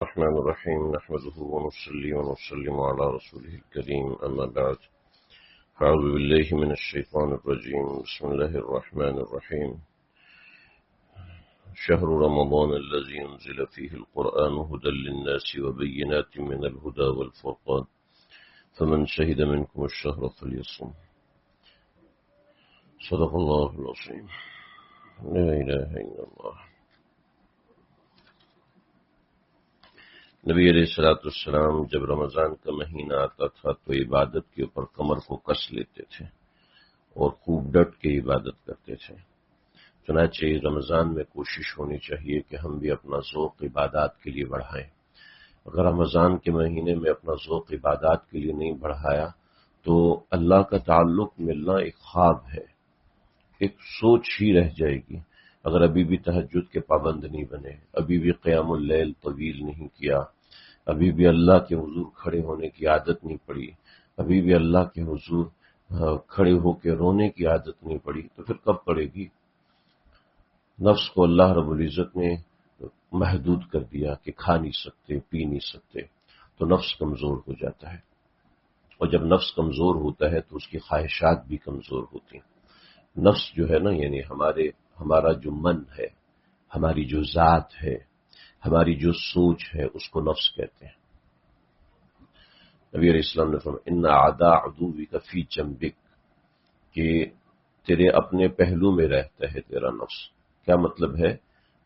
الرحمن الرحيم نحمده ونصلي ونسلم على رسوله الكريم أما بعد فأعوذ بالله من الشيطان الرجيم بسم الله الرحمن الرحيم شهر رمضان الذي أنزل فيه القرآن هدى للناس وبينات من الهدى والفرقان فمن شهد منكم الشهر فليصم صدق الله العظيم لا إله إلا الله. نبی علیہ الصلوۃ والسلام جب رمضان کا مہینہ آتا تھا تو عبادت کے اوپر کمر کو کس لیتے تھے اور خوب ڈٹ کے عبادت کرتے تھے. چنانچہ رمضان میں کوشش ہونی چاہیے کہ ہم بھی اپنا ذوق عبادات کے لیے بڑھائیں. اگر رمضان کے مہینے میں اپنا ذوق عبادات کے لیے نہیں بڑھایا تو اللہ کا تعلق ملنا ایک خواب ہے، ایک سوچ ہی رہ جائے گی. اگر ابھی بھی تہجد کے پابند نہیں بنے، ابھی بھی قیام اللیل طویل نہیں کیا، ابھی بھی اللہ کے حضور کھڑے ہونے کی عادت نہیں پڑی، ابھی بھی اللہ کے حضور کھڑے ہو کے رونے کی عادت نہیں پڑی، تو پھر کب پڑے گی؟ نفس کو اللہ رب العزت نے محدود کر دیا کہ کھا نہیں سکتے، پی نہیں سکتے، تو نفس کمزور ہو جاتا ہے. اور جب نفس کمزور ہوتا ہے تو اس کی خواہشات بھی کمزور ہوتی ہیں. نفس جو ہے نا، یعنی ہمارا جو من ہے، ہماری جو ذات ہے، ہماری جو سوچ ہے، اس کو نفس کہتے ہیں. نبی علیہ السلام نے فرمایا ان اعداء عدوک فی جنبک، کہ تیرے اپنے پہلو میں رہتا ہے تیرا نفس. کیا مطلب ہے؟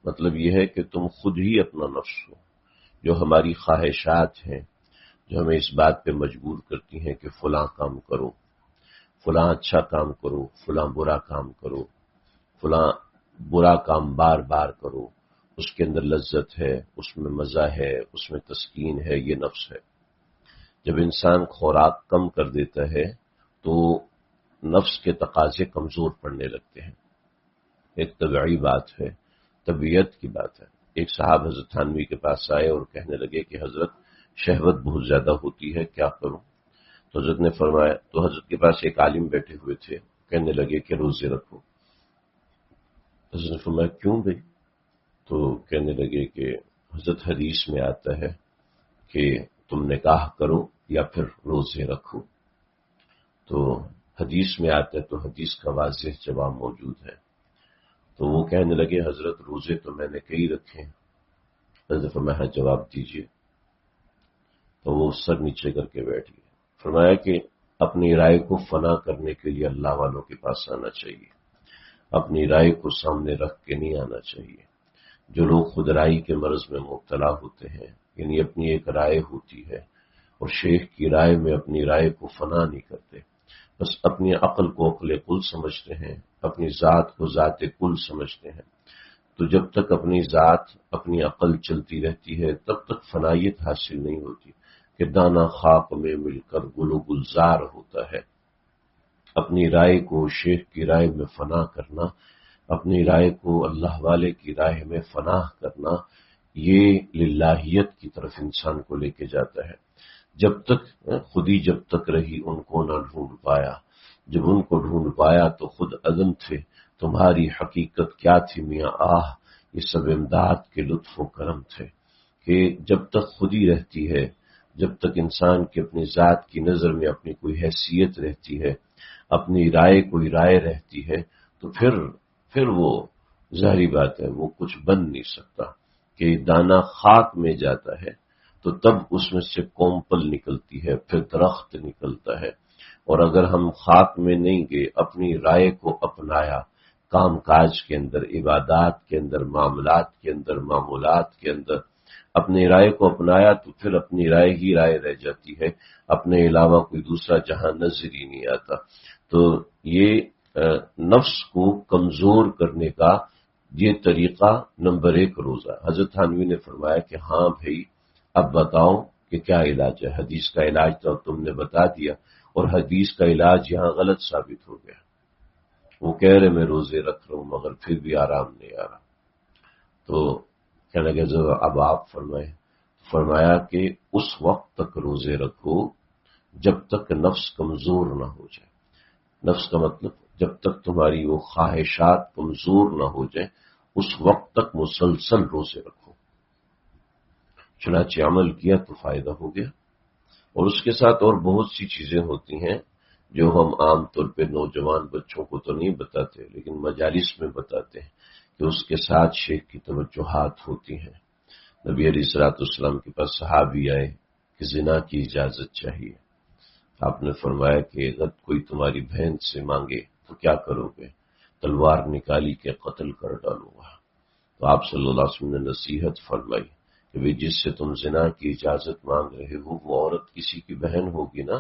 مطلب یہ ہے کہ تم خود ہی اپنا نفس ہو. جو ہماری خواہشات ہیں، جو ہمیں اس بات پہ مجبور کرتی ہیں کہ فلاں کام کرو، فلاں اچھا کام کرو، فلاں برا کام کرو، فلاں برا کام بار بار کرو، اس کے اندر لذت ہے، اس میں مزہ ہے، اس میں تسکین ہے، یہ نفس ہے. جب انسان خوراک کم کر دیتا ہے تو نفس کے تقاضے کمزور پڑنے لگتے ہیں. ایک طبعی بات ہے، طبیعت کی بات ہے. ایک صاحب حضرت تھانوی کے پاس آئے اور کہنے لگے کہ حضرت شہوت بہت زیادہ ہوتی ہے، کیا کروں؟ تو حضرت نے فرمایا، تو حضرت کے پاس ایک عالم بیٹھے ہوئے تھے، کہنے لگے کہ روزے رکھو. حضرت نے فرمایا کیوں بھائی؟ تو کہنے لگے کہ حضرت حدیث میں آتا ہے کہ تم نکاح کرو یا پھر روزے رکھو. تو حدیث میں آتا ہے تو حدیث کا واضح جواب موجود ہے. تو وہ کہنے لگے حضرت روزے تو میں نے کئی رکھے ہیں. حضرت فرمایا جواب دیجیے. تو وہ سر نیچے کر کے بیٹھ گئے. فرمایا کہ اپنی رائے کو فنا کرنے کے لیے اللہ والوں کے پاس آنا چاہیے، اپنی رائے کو سامنے رکھ کے نہیں آنا چاہیے. جو لوگ خود رائے کے مرض میں مبتلا ہوتے ہیں، یعنی اپنی ایک رائے ہوتی ہے اور شیخ کی رائے میں اپنی رائے کو فنا نہیں کرتے، بس اپنی عقل کو عقل کل سمجھتے ہیں، اپنی ذات کو ذات کل سمجھتے ہیں. تو جب تک اپنی ذات اپنی عقل چلتی رہتی ہے تب تک فنائیت حاصل نہیں ہوتی. کہ دانہ خاک میں مل کر گل و گلزار ہوتا ہے. اپنی رائے کو شیخ کی رائے میں فنا کرنا، اپنی رائے کو اللہ والے کی رائے میں فنا کرنا، یہ للہیت کی طرف انسان کو لے کے جاتا ہے. جب تک خودی جب تک رہی ان کو نہ ڈھونڈ پایا، جب ان کو ڈھونڈ پایا تو خود عدم تھے، تمہاری حقیقت کیا تھی میاں آہ، یہ سب امداد کے لطف و کرم تھے. کہ جب تک خودی رہتی ہے، جب تک انسان کی اپنی ذات کی نظر میں اپنی کوئی حیثیت رہتی ہے، اپنی رائے کوئی رائے رہتی ہے، تو پھر وہ ظاہری بات ہے وہ کچھ بن نہیں سکتا. کہ دانہ خاک میں جاتا ہے تو تب اس میں سے کومپل نکلتی ہے، پھر درخت نکلتا ہے. اور اگر ہم خاک میں نہیں گئے، اپنی رائے کو اپنایا، کام کاج کے اندر، عبادات کے اندر، معاملات کے اندر، معمولات کے اندر اپنی رائے کو اپنایا تو پھر اپنی رائے ہی رائے رہ جاتی ہے، اپنے علاوہ کوئی دوسرا جہاں نظر ہی نہیں آتا. تو یہ نفس کو کمزور کرنے کا یہ طریقہ نمبر 1 روزہ. حضرت تھانوی نے فرمایا کہ ہاں بھائی اب بتاؤ کہ کیا علاج ہے. حدیث کا علاج تو تم نے بتا دیا، اور حدیث کا علاج یہاں غلط ثابت ہو گیا. وہ کہہ رہے میں روزے رکھ رہا ہوں مگر پھر بھی آرام نہیں آ رہا. تو کہنے لگے اب آپ فرمایا کہ اس وقت تک روزے رکھو جب تک نفس کمزور نہ ہو جائے. نفس کا مطلب جب تک تمہاری وہ خواہشات کمزور نہ ہو جائیں اس وقت تک مسلسل روزے رکھو. چنانچہ عمل کیا تو فائدہ ہو گیا۔ اور اس کے ساتھ اور بہت سی چیزیں ہوتی ہیں جو ہم عام طور پہ نوجوان بچوں کو تو نہیں بتاتے، لیکن مجالس میں بتاتے ہیں کہ اس کے ساتھ شیخ کی توجہات ہوتی ہیں۔ نبی علیہ الصلوۃ والسلام کے پاس صحابی آئے کہ زنا کی اجازت چاہیے۔ آپ نے فرمایا کہ اگر کوئی تمہاری بہن سے مانگے تو کیا کرو گے؟ تلوار نکالی کہ قتل کر ڈالوں گا۔ تو آپ صلی اللہ علیہ وسلم نے نصیحت فرمائی کہ بھی جس سے تم زنا کی اجازت مانگ رہے ہو وہ عورت کسی کی بہن ہوگی نا؟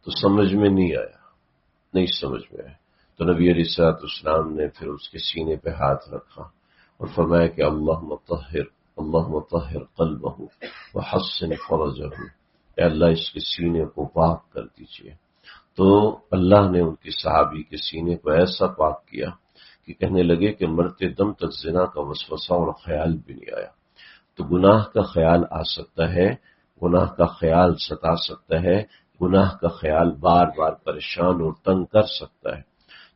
تو سمجھ میں نہیں آیا، نہیں سمجھ میں آیا۔ تو نبی علیہ الصلوۃ والسلام نے پھر اس کے سینے پہ ہاتھ رکھا اور فرمایا کہ اللہم طہر قلبہ وحسن فرجہ، اے اللہ اس کے سینے کو پاک کر دیجئے۔ تو اللہ نے ان کے صحابی کے سینے کو ایسا پاک کیا کہ کہنے لگے کہ مرتے دم تک زنا کا وسوسہ اور خیال بھی نہیں آیا۔ تو گناہ کا خیال آ سکتا ہے، گناہ کا خیال ستا سکتا ہے، گناہ کا خیال بار بار پریشان اور تنگ کر سکتا ہے۔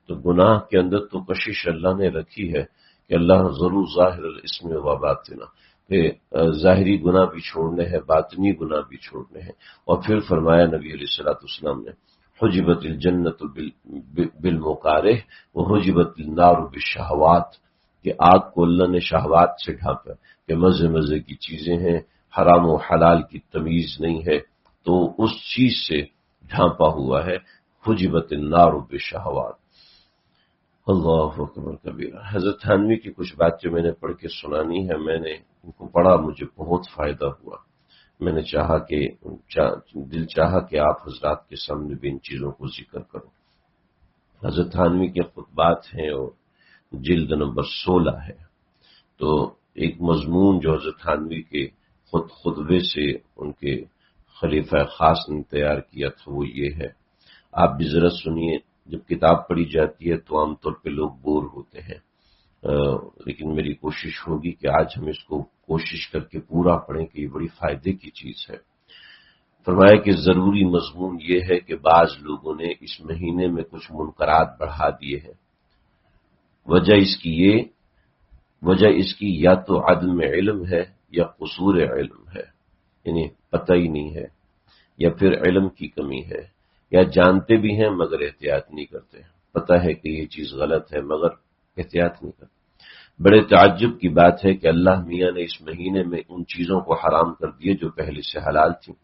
تو گناہ کے اندر تو کشش اللہ نے رکھی ہے کہ اللہ ضرور ظاہر الاسم و باطنہ، کہ ظاہری گناہ بھی چھوڑنے ہیں، باطنی گناہ بھی چھوڑنے ہیں۔ اور پھر فرمایا نبی علیہ الصلوۃ والسلام نے حجبت الجنت بالمکارہ وحجبت النار بالشہوات، کہ آگ کو اللہ نے شہوات سے ڈھانپا کہ مزے مزے کی چیزیں ہیں، حرام و حلال کی تمیز نہیں ہے، تو اس چیز سے ڈھانپا ہوا ہے۔ حجبت النار بالشہوات۔ اللہ اکبر کبیرہ۔ حضرت تھانوی کی کچھ باتیں میں نے پڑھ کے سنانی ہے، میں نے ان کو پڑھا، مجھے بہت فائدہ ہوا۔ میں نے دل چاہا کہ آپ حضرات کے سامنے بھی ان چیزوں کو ذکر کروں۔ حضرت تھانوی کے خطبات ہیں اور جلد نمبر 16 ہے۔ تو ایک مضمون جو حضرت تھانوی کے خطبے سے ان کے خلیفہ خاص نے تیار کیا تھا وہ یہ ہے، آپ بھی ذرا سنیے۔ جب کتاب پڑھی جاتی ہے تو عام طور پہ لوگ بور ہوتے ہیں، لیکن میری کوشش ہوگی کہ آج ہم اس کو کوشش کر کے پورا پڑھیں کہ یہ بڑی فائدے کی چیز ہے۔ فرمایا کہ ضروری مضمون یہ ہے کہ بعض لوگوں نے اس مہینے میں کچھ منکرات بڑھا دیے ہیں۔ وجہ اس کی یا تو عدم علم ہے یا قصور علم ہے، یعنی پتہ ہی نہیں ہے، یا پھر علم کی کمی ہے، یا جانتے بھی ہیں مگر احتیاط نہیں کرتے۔ پتہ ہے کہ یہ چیز غلط ہے مگر احتیاط نہیں کرتے۔ بڑے تعجب کی بات ہے کہ اللہ میاں نے اس مہینے میں ان چیزوں کو حرام کر دیے جو پہلے سے حلال تھیں۔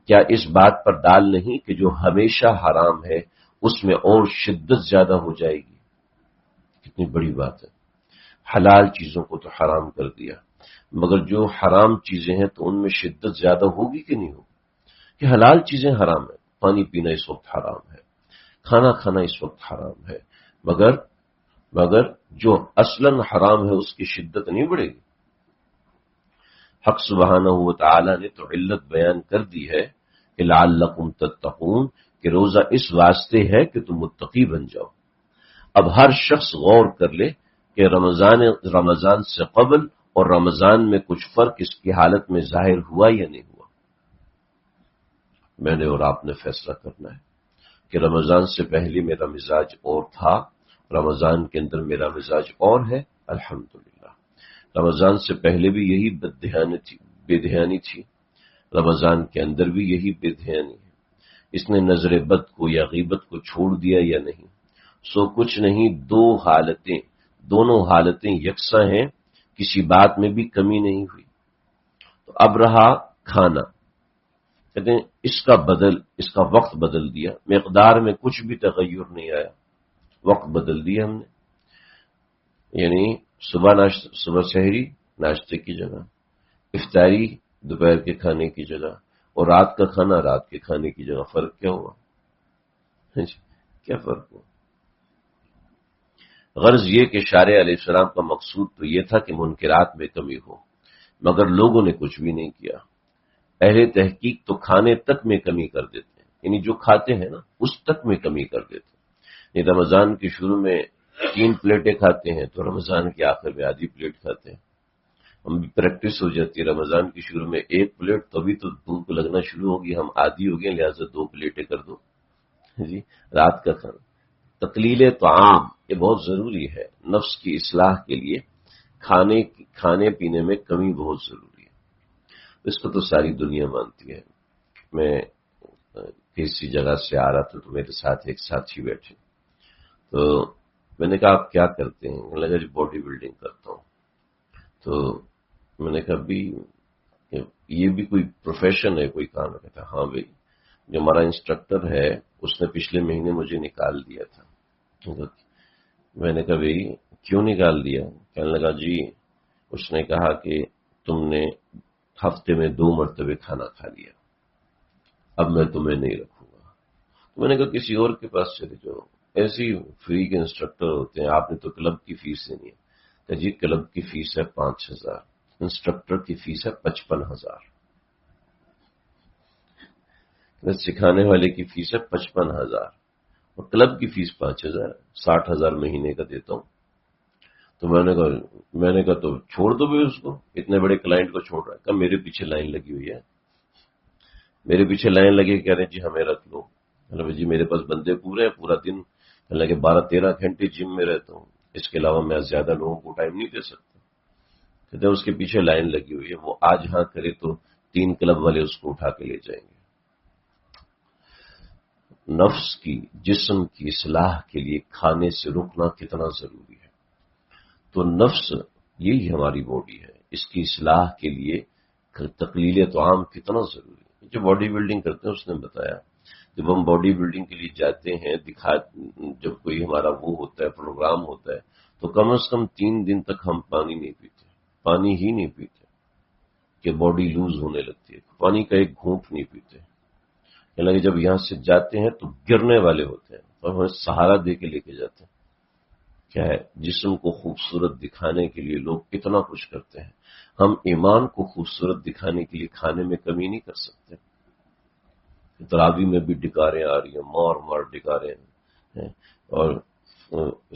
کیا اس بات پر ڈال نہیں کہ جو ہمیشہ حرام ہے اس میں اور شدت زیادہ ہو جائے گی؟ کتنی بڑی بات ہے۔ حلال چیزوں کو تو حرام کر دیا، مگر جو حرام چیزیں ہیں تو ان میں شدت زیادہ ہوگی کہ نہیں ہوگی؟ کہ حلال چیزیں حرام ہیں، پانی پینا اس وقت حرام ہے، کھانا کھانا اس وقت حرام ہے، مگر جو اصلاً حرام ہے اس کی شدت نہیں بڑھے گی۔ حق سبحانہ و تعالی نے تو علت بیان کر دی ہے کہ لعلکم تتقون، کہ روزہ اس واسطے ہے کہ تم متقی بن جاؤ۔ اب ہر شخص غور کر لے کہ رمضان سے قبل اور رمضان میں کچھ فرق اس کی حالت میں ظاہر ہوا یا نہیں ہوا۔ میں نے اور آپ نے فیصلہ کرنا ہے کہ رمضان سے پہلے میرا مزاج اور تھا، رمضان کے اندر میرا مزاج اور ہے، الحمدللہ۔ رمضان سے پہلے بھی یہی بے دھیانی تھی، رمضان کے اندر بھی یہی بے دھیانی ہے۔ اس نے نظر بد کو یا غیبت کو چھوڑ دیا یا نہیں؟ سو کچھ نہیں، دونوں حالتیں یکساں ہیں، کسی بات میں بھی کمی نہیں ہوئی۔ تو اب رہا کھانا، کہتے ہیں اس کا وقت بدل دیا، مقدار میں کچھ بھی تغیر نہیں آیا، وقت بدل دیا ہم نے۔ یعنی صبح سحری ناشتے کی جگہ، افطاری دوپہر کے کھانے کی جگہ، اور رات کا کھانا رات کے کھانے کی جگہ۔ فرق کیا ہوا؟ کیا فرق ہوا؟ غرض یہ کہ شارع علیہ السلام کا مقصود تو یہ تھا کہ منکرات میں کمی ہو، مگر لوگوں نے کچھ بھی نہیں کیا۔ اہل تحقیق تو کھانے تک میں کمی کر دیتے ہیں، یعنی جو کھاتے ہیں نا اس تک میں کمی کر دیتے ہیں۔ رمضان کے شروع میں 3 پلیٹیں کھاتے ہیں تو رمضان کے آخر میں آدھی پلیٹ کھاتے ہیں۔ ہم بھی پریکٹس ہو جاتی ہے، رمضان کی شروع میں 1 پلیٹ، تبھی تو بھوک لگنا شروع ہوگی، ہم عادی ہو گئے، لہٰذا 2 پلیٹیں کر دو جی۔ رات کا کھانا، تقلیل طعام، یہ بہت ضروری ہے، نفس کی اصلاح کے لیے کھانے پینے میں کمی بہت ضروری ہے۔ اس کو تو ساری دنیا مانتی ہے. میں کسی جگہ سے آ رہا تھا تو میرے ساتھ ایک ساتھی بیٹھے، تو میں نے کہا آپ کیا کرتے ہیں؟ میں لگا جی باڈی بلڈنگ کرتا ہوں. تو میں نے کہا بھی یہ بھی کوئی پروفیشن ہے، کوئی کام ہے؟ کہتا ہاں بھائی، جو ہمارا انسٹرکٹر ہے اس نے پچھلے مہینے مجھے نکال دیا تھا. میں نے کہا بھائی کیوں نکال دیا؟ کہنے لگا جی اس نے کہا کہ تم نے ہفتے میں 2 مرتبہ کھانا کھا لیا، اب میں تمہیں نہیں رکھوں گا. تو میں نے کہا کسی اور کے پاس چلے جاؤ، ایسے ہی فری کے انسٹرکٹر ہوتے ہیں، آپ نے تو کلب کی فیس دینی ہے. کہ جی کلب کی فیس ہے 5,000، انسٹرکٹر کی فیس ہے 55,000. سکھانے والے کی فیس ہے 55,000 اور کلب کی فیس 5,000، 60,000 مہینے کا دیتا ہوں. تو میں نے کہا تو چھوڑ دو بھی اس کو، اتنے بڑے کلائنٹ کو چھوڑ رہا ہے. کہ میرے پیچھے لائن لگی ہوئی ہے، میرے پیچھے لائن لگی، کہہ رہے ہیں جی ہمیں رکھ لو. جی میرے پاس بندے پورے ہیں، پورا دن کہ 12-13 گھنٹے جم میں رہتا ہوں، اس کے علاوہ میں زیادہ لوگوں کو ٹائم نہیں دے سکتا. کہتے ہیں اس کے پیچھے لائن لگی ہوئی ہے، وہ آج ہاں کرے تو 3 کلب والے اس کو اٹھا کے لے جائیں گے. نفس کی، جسم کی اصلاح کے لیے کھانے سے رکنا کتنا ضروری ہے. تو نفس یہی ہماری باڈی ہے، اس کی اصلاح کے لیے تقلیل طعام کتنا ضروری ہے. جو باڈی بلڈنگ کرتے ہیں اس نے بتایا، جب ہم باڈی بلڈنگ کے لیے جاتے ہیں، جب کوئی ہمارا وہ ہوتا ہے، پروگرام ہوتا ہے، تو کم از کم 3 دن تک ہم پانی نہیں پیتے، پانی ہی نہیں پیتے کہ باڈی لوز ہونے لگتی ہے. پانی کا ایک گھونٹ نہیں پیتے. کہ جب یہاں سے جاتے ہیں تو گرنے والے ہوتے ہیں اور ہمیں سہارا دے کے لے کے جاتے ہیں. کیا ہے، جسم کو خوبصورت دکھانے کے لیے لوگ کتنا کچھ کرتے ہیں. ہم ایمان کو خوبصورت دکھانے کے لیے کھانے میں کمی نہیں کر سکتے. تراوی میں بھی ڈکاریں آ رہی ہیں، مار ڈکاریں ہیں. اور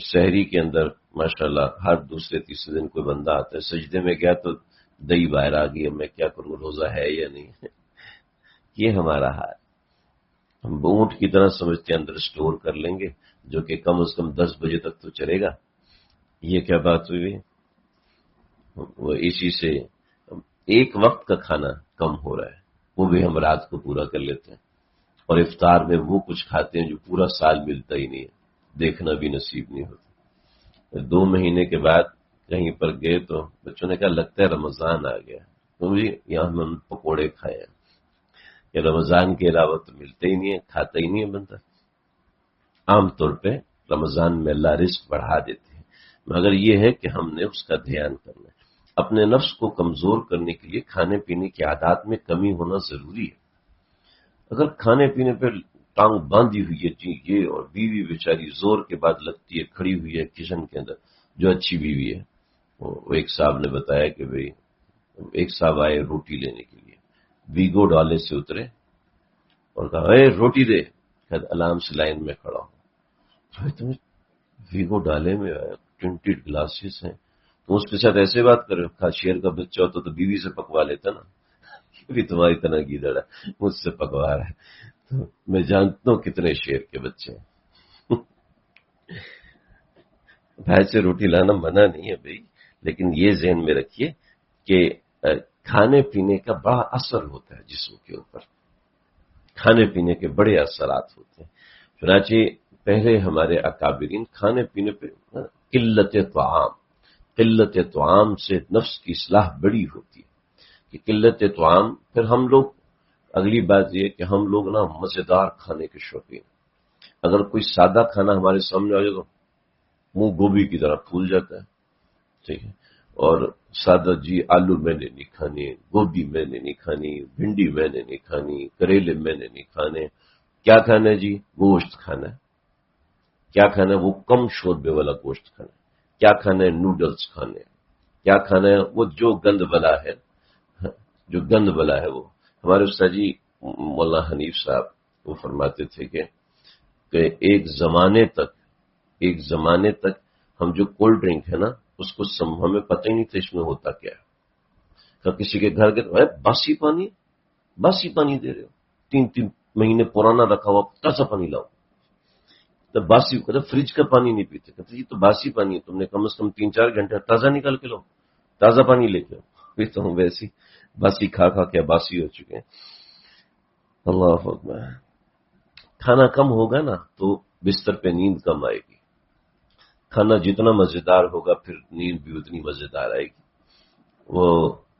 سحری کے اندر ماشاءاللہ ہر دوسرے تیسرے دن کوئی بندہ آتا ہے، سجدے میں گیا تو دہی باہر آ گئی، اب میں کیا کروں، روزہ ہے یا نہیں. یہ ہمارا حال. ہم اونٹ کی طرح سمجھتے ہیں اندر سٹور کر لیں گے، جو کہ کم از کم 10 بجے تک تو چلے گا. یہ کیا بات ہوئی؟ وہ اسی سے ایک وقت کا کھانا کم ہو رہا ہے، وہ بھی ہم رات کو پورا کر لیتے ہیں. اور افطار میں وہ کچھ کھاتے ہیں جو پورا سال ملتا ہی نہیں ہے، دیکھنا بھی نصیب نہیں ہوتا. 2 مہینے کے بعد کہیں پر گئے تو بچوں نے کہا لگتا ہے رمضان آ گیا. تو جی یہاں ہم پکوڑے کھائے ہیں. کہ رمضان کے علاوہ تو ملتے ہی نہیں ہے، کھاتا ہی نہیں ہے بندہ. عام طور پہ رمضان میں اللہ رزق بڑھا دیتے ہیں، مگر یہ ہے کہ ہم نے اس کا دھیان کرنا ہے. اپنے نفس کو کمزور کرنے کے لیے کھانے پینے کی عادات میں کمی ہونا ضروری ہے. اگر کھانے پینے پہ ٹانگ باندھی ہوئی ہے جی یہ، اور بیوی بیچاری زور کے بعد لگتی ہے، کھڑی ہوئی ہے کچن کے اندر، جو اچھی بیوی ہے. وہ ایک صاحب نے بتایا کہ بھئی ایک صاحب آئے روٹی لینے کے لیے، ویگو ڈالے سے اترے اور کہا اے روٹی دے. الارم سے لائن میں کھڑا ہوں. تمہیں ویگو ڈالے میں ٹنٹڈ گلاسز ہیں، تو اس کے ساتھ ایسے بات کرے. شیر کا بچہ ہوتا تو بیوی سے پکوا لیتا نا، بھی تمہاری طرح گیدڑ ہے مجھ سے پکوا رہا ہے. تو میں جانتا ہوں کتنے شیر کے بچے ہیں. بھائی سے روٹی لانا منع نہیں ہے بھائی، لیکن یہ ذہن میں رکھیے کہ کھانے پینے کا بڑا اثر ہوتا ہے جسم کے اوپر. کھانے پینے کے بڑے اثرات ہوتے ہیں. چنانچہ پہلے ہمارے اکابرین کھانے پینے پہ قلت طعام سے نفس کی اصلاح بڑی ہوتی ہے. کہ قلت طعام، پھر ہم لوگ، اگلی بات یہ کہ ہم لوگ نا مزیدار کھانے کے شوقین. اگر کوئی سادہ کھانا ہمارے سامنے آ جائے تو منہ گوبھی کی طرح پھول جاتا ہے. ٹھیک ہے، اور سادہ جی آلو میں نے نہیں کھانے، گوبھی میں نے نہیں کھانی، بھنڈی میں نے نہیں کھانی، کریلے میں نے نہیں کھانے. کیا کھانا ہے جی؟ گوشت کھانا ہے. کیا کھانا ہے؟ وہ کم شوربے والا گوشت کھانا ہے. کیا کھانا ہے؟ نوڈلز کھانے ہیں. کیا کھانا ہے؟ وہ جو گند بلا ہے، جو گند بلا ہے. وہ ہمارے استاد جی مولانا حنیف صاحب وہ فرماتے تھے کہ ایک زمانے تک ہم جو کولڈ ڈرنک ہے نا اس کو ہمیں پتہ ہی نہیں تھا اس میں ہوتا کیا ہے. کسی کے گھر گئے باسی پانی دے رہے ہو، 3 مہینے پرانا رکھا ہوا تازہ پانی لاؤ. تب باسی کہتے فریج کا پانی نہیں پیتے. کہتے یہ تو باسی پانی ہے، تم نے کم از کم 3-4 گھنٹے تازہ نکال کے لاؤ، تازہ پانی لے کے آؤ. تو ہم ویسی باسی کھا کھا کے باسی ہو چکے ہیں. اللہ اکبر. کھانا کم ہوگا نا تو بستر پہ نیند کم آئے گی. کھانا جتنا مزیدار ہوگا پھر نیند بھی اتنی مزیدار آئے گی. وہ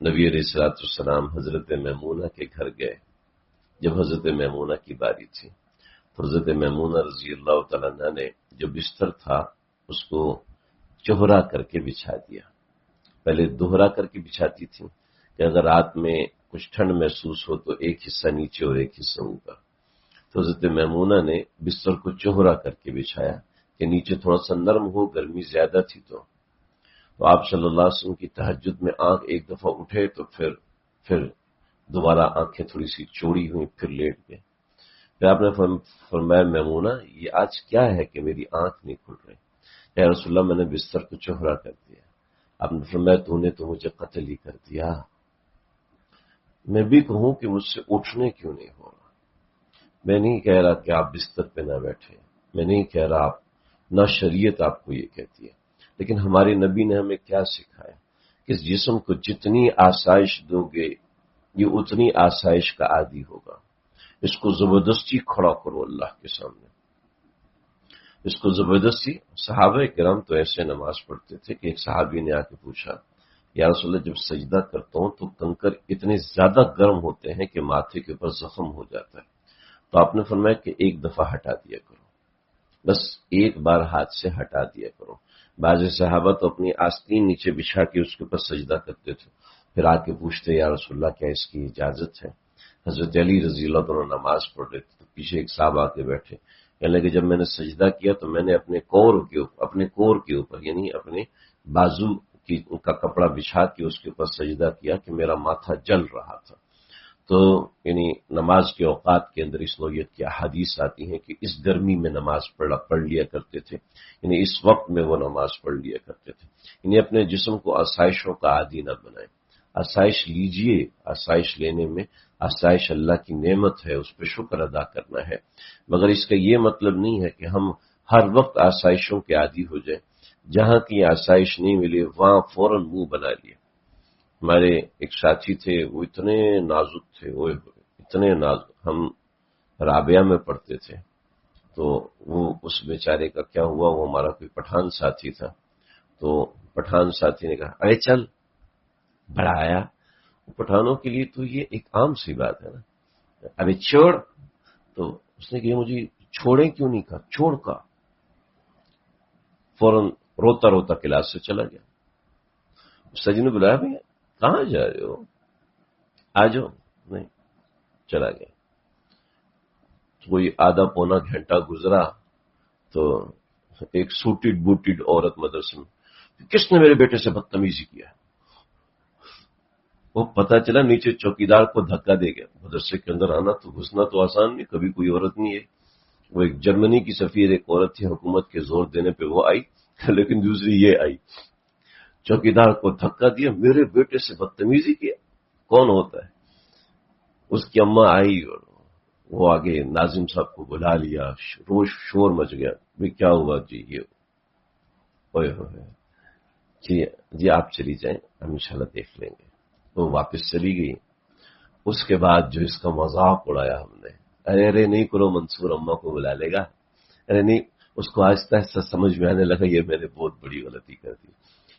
نبی علیہ الصلوۃ والسلام حضرت میمونہ کے گھر گئے. جب حضرت میمونہ کی باری تھی تو حضرت میمونہ رضی اللہ تعالیٰ عنہ نے جو بستر تھا اس کو چہرا کر کے بچھا دیا. پہلے دوہرا کر کے بچھاتی تھی کہ اگر رات میں کچھ ٹھنڈ محسوس ہو تو ایک حصہ نیچے اور ایک حصہ اوپر. تو حضرت میمونہ نے بستر کو چہرا کر کے بچھایا کہ نیچے تھوڑا سا نرم ہو، گرمی زیادہ تھی. تو آپ صلی اللہ علیہ وسلم کی تہجد میں آنکھ ایک دفعہ اٹھے تو پھر دوبارہ آنکھیں تھوڑی سی چوڑی ہوئی، پھر لیٹ گئے. پھر آپ نے فرمایا میمونہ یہ آج کیا ہے کہ میری آنکھ نہیں کھل رہی؟ یا رسول اللہ میں نے بستر کو چہرا کر دیا. آپ نے فرمایا تو نے تو مجھے قتل ہی کر دیا. میں بھی کہوں کہ مجھ سے اٹھنے کیوں نہیں ہو رہا. میں نہیں کہہ رہا کہ آپ بستر پہ نہ بیٹھے، میں نہیں کہہ رہا آپ نہ شریعت آپ کو یہ کہتی ہے، لیکن ہمارے نبی نے ہمیں کیا سکھایا کہ اس جسم کو جتنی آسائش دو گے یہ اتنی آسائش کا عادی ہوگا. اس کو زبردستی کھڑا کرو اللہ کے سامنے. اس کو زبردستی. صحابہ کرام تو ایسے نماز پڑھتے تھے کہ ایک صحابی نے آ کے پوچھا یا رسول اللہ جب سجدہ کرتا ہوں تو کنکر اتنے زیادہ گرم ہوتے ہیں کہ ماتھے کے اوپر زخم ہو جاتا ہے. تو آپ نے فرمایا کہ ایک دفعہ ہٹا دیا کرو، بس ایک بار ہاتھ سے ہٹا دیا کرو. بعض صحابہ تو اپنی آستین نیچے بچھا کے اس کے اوپر سجدہ کرتے تھے، پھر آ کے پوچھتے یا رسول اللہ کیا اس کی اجازت ہے؟ حضرت علی رضی اللہ عنہ نماز پڑھ رہے تھے تو پیچھے ایک صاحب آ کے بیٹھے، کہنے لگے جب میں نے سجدہ کیا تو میں نے اپنے کور کے اوپر یعنی اپنے بازو کا کپڑا بچھا کے اس کے اوپر سجدہ کیا کہ میرا ماتھا جل رہا تھا. تو یعنی نماز کے اوقات کے اندر اس نوعیت کی احادیث آتی ہیں کہ اس گرمی میں نماز پڑھ لیا کرتے تھے، یعنی اس وقت میں وہ نماز پڑھ لیا کرتے تھے. یعنی اپنے جسم کو آسائشوں کا عادی نہ بنائیں. آسائش لیجئے، آسائش لینے میں آسائش اللہ کی نعمت ہے، اس پہ شکر ادا کرنا ہے، مگر اس کا یہ مطلب نہیں ہے کہ ہم ہر وقت آسائشوں کے عادی ہو جائیں. جہاں کی آسائش نہیں ملی وہاں فوراً منہ بنا لیا. ہمارے ایک ساتھی تھے، وہ اتنے نازک تھے، وہ اتنے نازک. ہم رابعہ میں پڑھتے تھے تو وہ اس بیچارے کا کیا ہوا، وہ ہمارا کوئی پٹھان ساتھی تھا. تو پٹھان ساتھی نے کہا ارے چل بڑا آیا. پٹھانوں کے لیے تو یہ ایک عام سی بات ہے نا، ابھی چھوڑ. تو اس نے کہا مجھے چھوڑیں کیوں نہیں کہا، چھوڑ کا. فوراً روتا روتا کلاس سے چلا گیا. استاد جی نے بلایا بھیا کہاں جا رہے ہو، آ جاؤ. نہیں، چلا گیا. کوئی آدھا پونا گھنٹہ گزرا تو ایک سوٹڈ بوٹڈ عورت مدرسے میں، کس نے میرے بیٹے سے بدتمیزی کیا؟ وہ پتہ چلا نیچے چوکیدار کو دھکا دے گیا. مدرسے کے اندر آنا تو گھسنا تو آسان نہیں، کبھی کوئی عورت نہیں ہے. وہ ایک جرمنی کی سفیر ایک عورت تھی، حکومت کے زور دینے پہ وہ آئی، لیکن دوسری یہ آئی. چوکیدار کو دھکا دیا، میرے بیٹے سے بدتمیزی کیا. کون ہوتا ہے؟ اس کی اماں آئی اور وہ آگے ناظم صاحب کو بلا لیا. روز شور مچ گیا. بھئی کیا ہوا جی؟ یہ جی آپ چلی جائیں، ہم انشاءاللہ دیکھ لیں گے. وہ واپس چلی گئی. اس کے بعد جو اس کا مذاق اڑایا ہم نے، ارے نہیں کرو، منصور اماں کو بلا لے گا. ارے نہیں. اس کو آہستہ آہستہ سمجھ میں آنے لگا یہ میں نے بہت بڑی غلطی کر دی.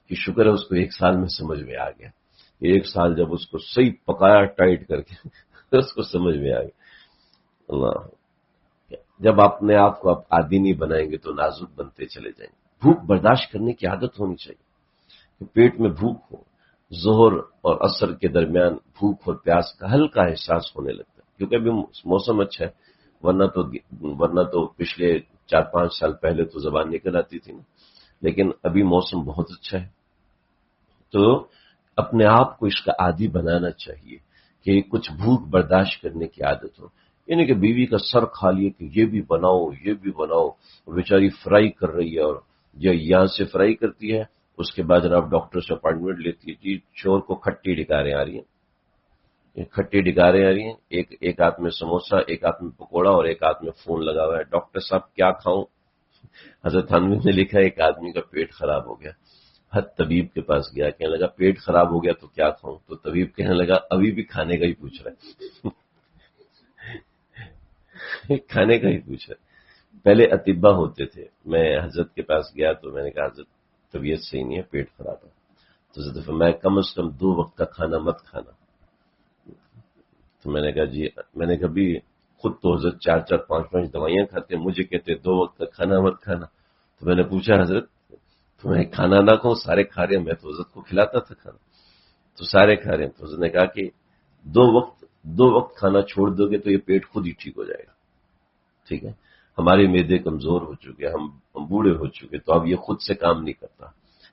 کہ شکر ہے اس کو 1 سال میں سمجھ میں آ گیا. 1 سال جب اس کو صحیح پکایا ٹائٹ کر کے اس کو سمجھ میں آ گیا. اللہ، جب اپنے آپ کو آپ عادی نہیں بنائیں گے تو نازک بنتے چلے جائیں گے. بھوک برداشت کرنے کی عادت ہونی چاہیے کہ پیٹ میں بھوک ہو. ظہر اور عصر کے درمیان بھوک اور پیاس کا ہلکا احساس ہونے لگتا ہے، کیونکہ ابھی موسم اچھا ہے. ورنہ تو پچھلے 4-5 سال پہلے تو زبان نکل آتی تھی نا، لیکن ابھی موسم بہت اچھا ہے. تو اپنے آپ کو اس کا عادی بنانا چاہیے کہ کچھ بھوک برداشت کرنے کی عادت ہو. یعنی کہ بیوی کا سر کھا لیے کہ یہ بھی بناؤ یہ بھی بناؤ. بیچاری فرائی کر رہی ہے اور یہاں سے فرائی کرتی ہے، اس کے بعد جناب ڈاکٹر سے اپائنٹمنٹ لیتی ہے. جی شور کو کھٹی ڈکاریں آ رہی ہیں، کھٹی ڈکاریں آ رہی ہیں. ایک ہاتھ میں سموسہ، ایک ہاتھ میں پکوڑا اور ایک ہاتھ میں فون لگا ہوا ہے. ڈاکٹر صاحب کیا کھاؤں؟ حضرت تھانوی نے لکھا ہے ایک آدمی کا پیٹ خراب ہو گیا. طبیب کے پاس گیا، کہنے لگا پیٹ خراب ہو گیا تو کیا کھاؤں؟ تو طبیب کہنے لگا ابھی بھی کھانے کا ہی پوچھ رہا ہے کھانے کا ہی پوچھ رہا ہے۔ پہلے اطباء ہوتے تھے، میں حضرت کے پاس گیا تو میں نے کہا حضرت طبیعت صحیح نہیں ہے، پیٹ خراب ہے، تو حضرت میں کم از کم 2 وقت کا کھانا مت کھانا۔ تو میں نے کہا جی، میں نے کبھی خود تو حضرت 4 5 دوائیاں کھاتے ہیں، مجھے کہتے 2 وقت کا کھانا مت کھانا۔ تو میں نے پوچھا حضرت تمہیں کھانا نہ کھاؤں، سارے کھا رہے ہیں، میں تو حضرت کو کھلاتا تھا کھانا، تو سارے کھا رہے ہیں۔ تو حضرت نے کہا کہ 2 وقت کھانا چھوڑ دو گے تو یہ پیٹ خود ہی ٹھیک ہو جائے گا، ٹھیک ہے؟ ہمارے معدے کمزور ہو چکے، ہم بوڑھے ہو چکے، تو اب یہ خود سے کام نہیں کرتا،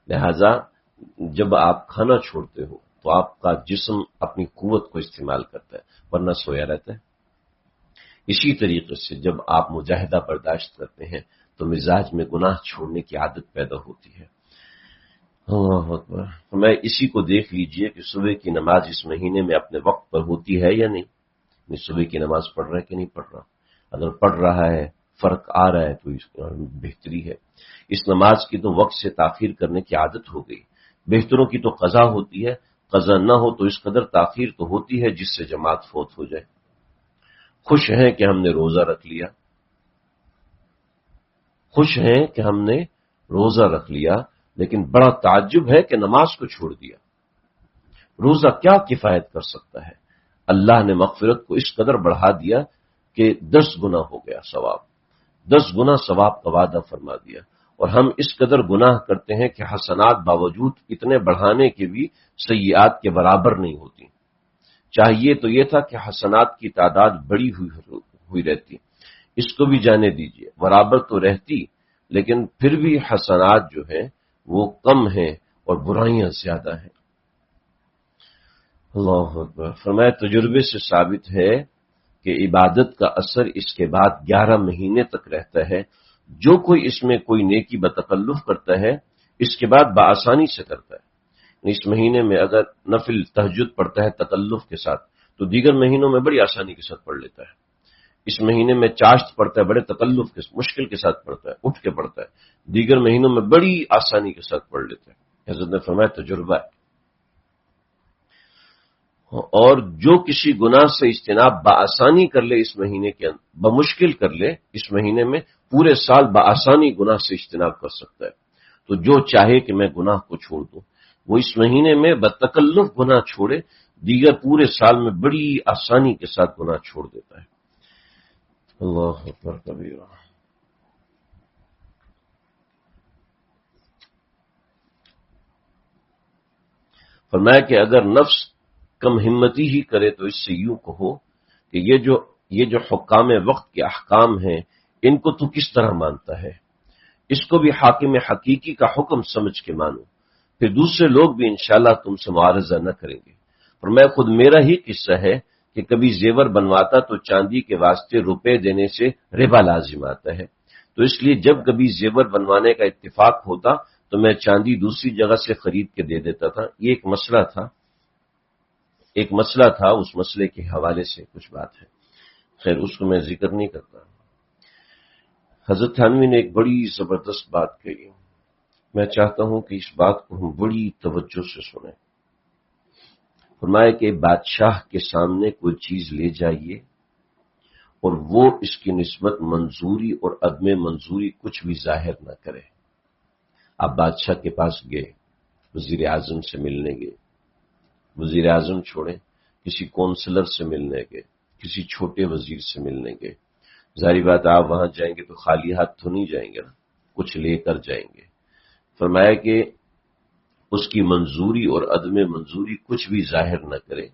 لہذا جب آپ کھانا چھوڑتے ہو تو آپ کا جسم اپنی قوت کو استعمال کرتا ہے، ورنہ سویا رہتا ہے۔ اسی طریقے سے جب آپ مجاہدہ برداشت کرتے ہیں تو مزاج میں گناہ چھوڑنے کی عادت پیدا ہوتی ہے۔ اللہ اکبر۔ میں اسی کو دیکھ لیجئے کہ صبح کی نماز اس مہینے میں اپنے وقت پر ہوتی ہے یا نہیں، صبح کی نماز پڑھ رہا ہے کہ نہیں پڑھ رہا؟ اگر پڑھ رہا ہے، فرق آ رہا ہے تو اس بہتری ہے۔ اس نماز کی تو وقت سے تاخیر کرنے کی عادت ہو گئی، بہتروں کی تو قضا ہوتی ہے، قضا نہ ہو تو اس قدر تاخیر تو ہوتی ہے جس سے جماعت فوت ہو جائے۔ خوش ہیں کہ ہم نے روزہ رکھ لیا، خوش ہیں کہ ہم نے روزہ رکھ لیا، لیکن بڑا تعجب ہے کہ نماز کو چھوڑ دیا۔ روزہ کیا کفایت کر سکتا ہے؟ اللہ نے مغفرت کو اس قدر بڑھا دیا کہ 10 گنا ہو گیا ثواب، 10 گنا ثواب کا وعدہ فرما دیا، اور ہم اس قدر گناہ کرتے ہیں کہ حسنات باوجود اتنے بڑھانے کے بھی سیئات کے برابر نہیں ہوتی۔ چاہیے تو یہ تھا کہ حسنات کی تعداد بڑی ہوئی رہتی، اس کو بھی جانے دیجئے، برابر تو رہتی، لیکن پھر بھی حسنات جو ہیں وہ کم ہیں اور برائیاں زیادہ ہیں۔ اللہ اکبر۔ فرمایا تجربے سے ثابت ہے کہ عبادت کا اثر اس کے بعد 11 مہینے تک رہتا ہے۔ جو کوئی اس میں کوئی نیکی بتکلف کرتا ہے اس کے بعد بآسانی سے کرتا ہے۔ اس مہینے میں اگر نفل تہجد پڑھتا ہے تکلف کے ساتھ تو دیگر مہینوں میں بڑی آسانی کے ساتھ پڑھ لیتا ہے۔ اس مہینے میں چاشت پڑھتا ہے بڑے تکلف کے مشکل کے ساتھ پڑھتا ہے، اٹھ کے پڑھتا ہے، دیگر مہینوں میں بڑی آسانی کے ساتھ پڑھ لیتا ہے۔ حضرت نے فرمایا تجربہ ہے۔ اور جو کسی گناہ سے اجتناب بآسانی کر لے اس مہینے کے اندر، بمشکل کر لے اس مہینے میں، پورے سال بآسانی گناہ سے اجتناب کر سکتا ہے۔ تو جو چاہے کہ میں گناہ کو چھوڑ دوں، وہ اس مہینے میں بتکلف گناہ چھوڑے، دیگر پورے سال میں بڑی آسانی کے ساتھ گناہ چھوڑ دیتا ہے۔ اللہ اکبر کبیرہ۔ فرمایا کہ اگر نفس کم ہمتی ہی کرے تو اس سے یوں کہو کہ یہ جو حکام وقت کے احکام ہیں ان کو تو کس طرح مانتا ہے، اس کو بھی حاکم حقیقی کا حکم سمجھ کے مانو، پھر دوسرے لوگ بھی انشاءاللہ تم سے معارضہ نہ کریں گے۔ اور میں خود میرا ہی قصہ ہے کہ کبھی زیور بنواتا تو چاندی کے واسطے روپے دینے سے ربا لازم آتا ہے، تو اس لیے جب کبھی زیور بنوانے کا اتفاق ہوتا تو میں چاندی دوسری جگہ سے خرید کے دے دیتا تھا۔ یہ ایک مسئلہ تھا، اس مسئلے کے حوالے سے کچھ بات ہے، خیر اس کو میں ذکر نہیں کرتا۔ حضرت تھانوی نے ایک بڑی زبردست بات کہی، میں چاہتا ہوں کہ اس بات کو ہم بڑی توجہ سے سنیں۔ فرمایا کہ بادشاہ کے سامنے کوئی چیز لے جائیے اور وہ اس کی نسبت منظوری اور عدم منظوری کچھ بھی ظاہر نہ کرے۔ آپ بادشاہ کے پاس گئے، وزیر اعظم سے ملنے گئے، وزیر اعظم چھوڑیں، کسی کونسلر سے ملنے گئے، کسی چھوٹے وزیر سے ملنے گئے، ظاہری بات آپ وہاں جائیں گے تو خالی ہاتھ تو نہیں جائیں گے نا، کچھ لے کر جائیں گے۔ فرمایا کہ اس کی منظوری اور عدم منظوری کچھ بھی ظاہر نہ کرے،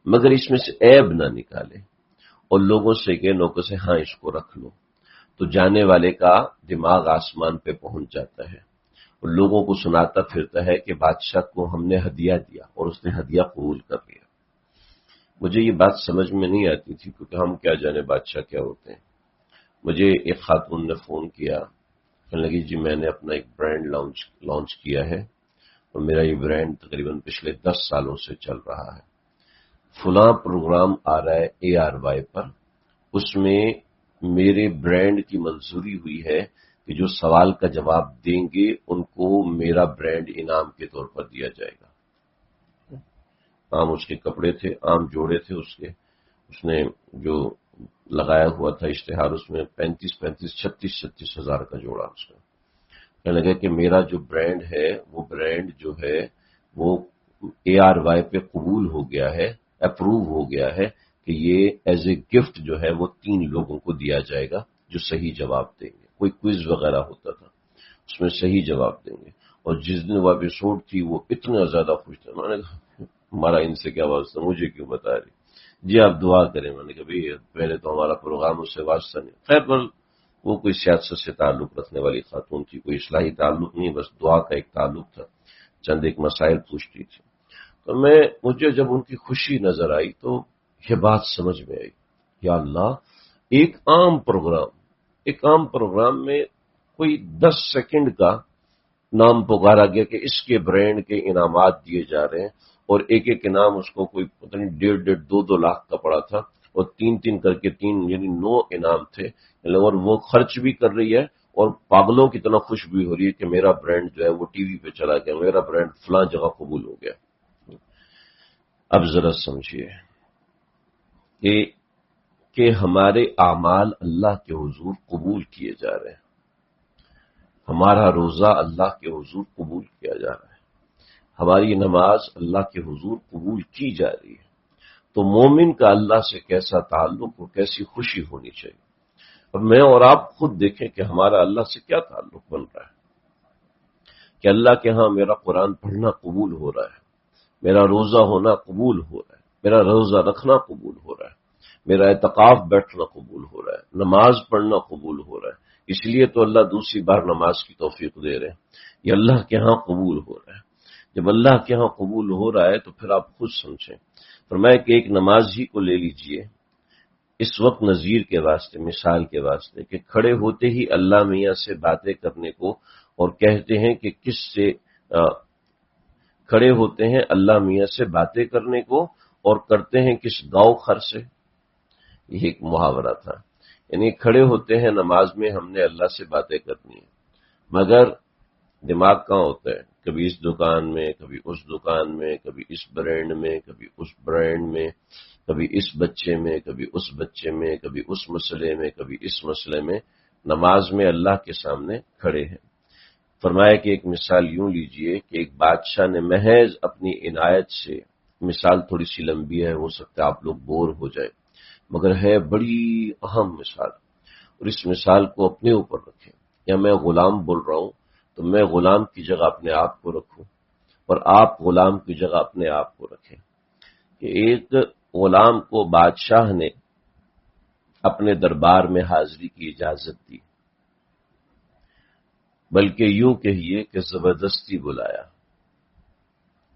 مگر اس میں سے عیب نہ نکالے، اور لوگوں سے کہ نوکر سے ہاں اس کو رکھ لو، تو جانے والے کا دماغ آسمان پہ پہنچ جاتا ہے اور لوگوں کو سناتا پھرتا ہے کہ بادشاہ کو ہم نے ہدیہ دیا اور اس نے ہدیہ قبول کر لیا۔ مجھے یہ بات سمجھ میں نہیں آتی تھی کیونکہ ہم کیا جانے بادشاہ کیا ہوتے ہیں۔ مجھے ایک خاتون نے فون کیا، کہنے لگی جی میں نے اپنا ایک برانڈ لانچ کیا ہے اور میرا یہ برانڈ تقریباً پچھلے 10 سالوں سے چل رہا ہے، فلاں پروگرام آ رہا ہے ARY پر، اس میں میرے برانڈ کی منظوری ہوئی ہے کہ کہ جو سوال کا جواب دیں گے ان کو میرا برانڈ انعام کے طور پر دیا جائے گا. عام اس کے کپڑے تھے، عام جوڑے تھے اس نے جو لگایا ہوا تھا اشتہار، اس میں 36 ہزار کا جوڑا اس کا. کہنے لگا کہ میرا جو برانڈ ہے وہ برانڈ جو ہے وہ ARY پہ قبول ہو گیا ہے، اپروو ہو گیا ہے کہ یہ ایز اے گفٹ جو ہے وہ 3 لوگوں کو دیا جائے گا جو صحیح جواب دیں گے. کوئی کوئز وغیرہ ہوتا تھا، اس میں صحیح جواب دیں گے. اور جس دن وہ ایپیسوڈ تھی وہ اتنا زیادہ خوش تھا. میں نے کہا ہمارا ان سے کیا واسطہ، مجھے کیوں بتا رہی؟ جی آپ دعا کریں. میں نے کہا بھائی پہلے تو ہمارا پروگرام اس سے واسطہ نہیں. خیر پر وہ کوئی سیاست سے تعلق رکھنے والی خاتون تھی، کوئی اصلاحی تعلق نہیں، بس دعا کا ایک تعلق تھا. چند ایک مسائل پوچھتی تھی. تو مجھے جب ان کی خوشی نظر آئی تو یہ بات سمجھ میں آئی، یا اللہ، ایک عام پروگرام میں کوئی 10 سیکنڈ کا نام پکارا گیا کہ اس کے برانڈ کے انعامات دیے جا رہے ہیں، اور ایک ایک انعام اس کو کوئی پتہ نہیں 1.5-2 لاکھ کا پڑا تھا، اور 3 کر کے 3 یعنی 9 انعام تھے. اور وہ خرچ بھی کر رہی ہے اور پاگلوں کی طرح خوش بھی ہو رہی ہے کہ میرا برانڈ جو ہے وہ ٹی وی پہ چلا گیا، میرا برانڈ فلاں جگہ قبول ہو گیا. اب ذرا سمجھیے کہ ہمارے اعمال اللہ کے حضور قبول کیے جا رہے ہیں. ہمارا روزہ اللہ کے حضور قبول کیا جا رہا ہے، ہماری نماز اللہ کے حضور قبول کی جا رہی ہے. تو مومن کا اللہ سے کیسا تعلق اور کیسی خوشی ہونی چاہیے. اور میں اور آپ خود دیکھیں کہ ہمارا اللہ سے کیا تعلق بن رہا ہے کہ اللہ کے ہاں میرا قرآن پڑھنا قبول ہو رہا ہے، میرا روزہ ہونا قبول ہو رہا ہے، میرا روزہ رکھنا قبول ہو رہا ہے، میرا اعتکاف بیٹھنا قبول ہو رہا ہے، نماز پڑھنا قبول ہو رہا ہے. اس لیے تو اللہ دوسری بار نماز کی توفیق دے رہے ہیں. یہ اللہ کے ہاں قبول ہو رہا ہے. جب اللہ کے ہاں قبول ہو رہا ہے تو پھر آپ خود سمجھیں. فرمایا کہ ایک نماز ہی کو لے لیجئے اس وقت نظیر کے واسطے، مثال کے واسطے، کہ کھڑے ہوتے ہی اللہ میاں سے باتیں کرنے کو، اور کہتے ہیں کہ کھڑے ہوتے ہیں اللہ میاں سے باتیں کرنے کو اور کرتے ہیں کس گاؤں خر سے. یہ ایک محاورہ تھا. یعنی کھڑے ہوتے ہیں نماز میں، ہم نے اللہ سے باتیں کرنی ہے، مگر دماغ کہاں ہوتا ہے؟ کبھی اس دکان میں، کبھی اس دکان میں، کبھی اس برانڈ میں، کبھی اس برانڈ میں، کبھی اس بچے میں، کبھی اس بچے میں، کبھی اس مسئلے میں، کبھی اس مسئلے میں. نماز میں اللہ کے سامنے کھڑے ہیں. فرمایا کہ ایک مثال یوں لیجئے کہ ایک بادشاہ نے محض اپنی عنایت سے، مثال تھوڑی سی لمبی ہے، ہو سکتا ہے آپ لوگ بور ہو جائے، مگر ہے بڑی اہم مثال، اور اس مثال کو اپنے اوپر رکھیں. یا میں غلام بول رہا ہوں تو میں غلام کی جگہ اپنے آپ کو رکھوں، اور آپ غلام کی جگہ اپنے آپ کو رکھیں. کہ ایک غلام کو بادشاہ نے اپنے دربار میں حاضری کی اجازت دی، بلکہ یوں کہیے کہ زبردستی بلایا.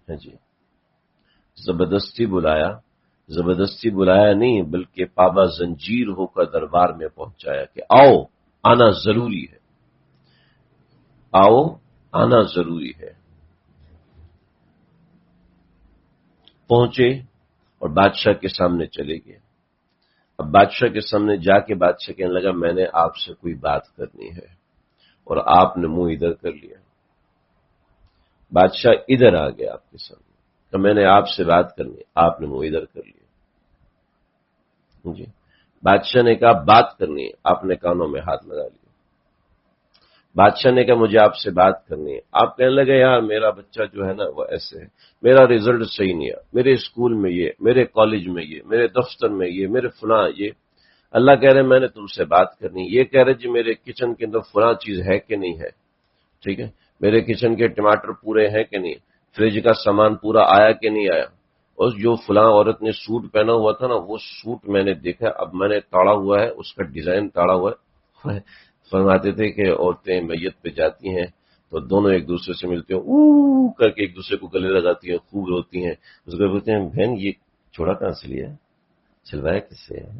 جی، زبردستی بلایا نہیں، بلکہ پابا زنجیر ہو کر دربار میں پہنچایا کہ آؤ، آنا ضروری ہے، آؤ، آنا ضروری ہے. پہنچے اور بادشاہ کے سامنے چلے گئے. اب بادشاہ کے سامنے جا کے بادشاہ کہنے لگا میں نے آپ سے کوئی بات کرنی ہے، اور آپ نے منہ ادھر کر لیا. بادشاہ ادھر آ گیا آپ کے سامنے کہ میں نے آپ سے بات کرنی ہے، آپ نے منہ ادھر کر لیا. جی، بادشاہ نے کہا بات کرنی ہے، آپ نے کانوں میں ہاتھ لگا لیا. بادشاہ نے کہا مجھے آپ سے بات کرنی ہے. آپ کہنے لگے یار میرا بچہ جو ہے نا وہ ایسے ہے، میرا رزلٹ صحیح نہیں ہے، میرے اسکول میں یہ، میرے کالج میں یہ، میرے دفتر میں یہ، میرے فلاں یہ. اللہ کہہ رہے میں نے تم سے بات کرنی. یہ کہہ رہے جی میرے کچن کے اندر فلاں چیز ہے کہ نہیں ہے، ٹھیک ہے، میرے کچن کے ٹماٹر پورے ہیں کہ نہیں، فریج کا سامان پورا آیا کہ نہیں آیا، اور جو فلاں عورت نے سوٹ پہنا ہوا تھا نا وہ سوٹ میں نے دیکھا، اب میں نے تاڑا ہوا ہے، اس کا ڈیزائن تاڑا ہوا ہے. فرماتے تھے کہ عورتیں میت پہ جاتی ہیں تو دونوں ایک دوسرے سے ملتے ہیں، او کر کے ایک دوسرے کو گلے لگاتی ہیں، خوب روتی ہیں. اس کو بولتے ہیں بہن یہ چھوڑا کہاں سے لیا ہے، سلوایا کس سے ہے،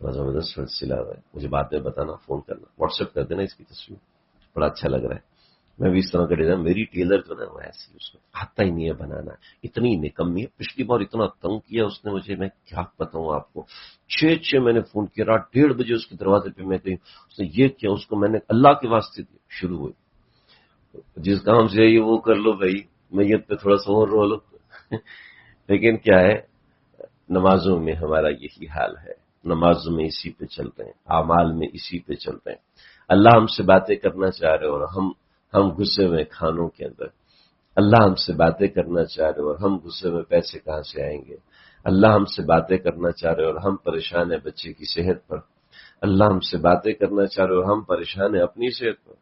بڑا زبردست سلا ہوا ہے، مجھے بعد میں بتانا، فون کرنا، واٹس ایپ کر دینا اس کی تصویر، بڑا اچھا لگ رہا ہے. میں بھی اس طرح کا ڈیزائن، میری ٹیلر جو نا وہ ایسی اس کو آتا ہی نہیں ہے بنانا، اتنی نکمی ہے، پچھلی بار اتنا تنگ کیا اس نے مجھے، میں کیا بتاؤں آپ کو، 6 میں نے فون کیا، رات 1:30 اس کے دروازے پہ میں گئی، اس نے یہ کیا، اس کو میں نے اللہ کے واسطے دیا، شروع ہوئی جس کام سے یہ وہ کر لو بھائی، میت پہ تھوڑا سا اور رو لو لیکن کیا ہے، نمازوں میں ہمارا یہی حال ہے، نمازوں میں اسی پہ چلتے ہیں، اعمال میں اسی پہ چلتے ہیں۔ اللہ ہم سے باتیں کرنا چاہ رہے اور ہم غصے میں کھانوں کے اندر، اللہ ہم سے باتیں کرنا چاہ رہے اور ہم غصے میں پیسے کہاں سے آئیں گے، اللہ ہم سے باتیں کرنا چاہ رہے اور ہم پریشان ہیں بچے کی صحت پر، اللہ ہم سے باتیں کرنا چاہ رہے اور ہم پریشان ہیں اپنی صحت پر۔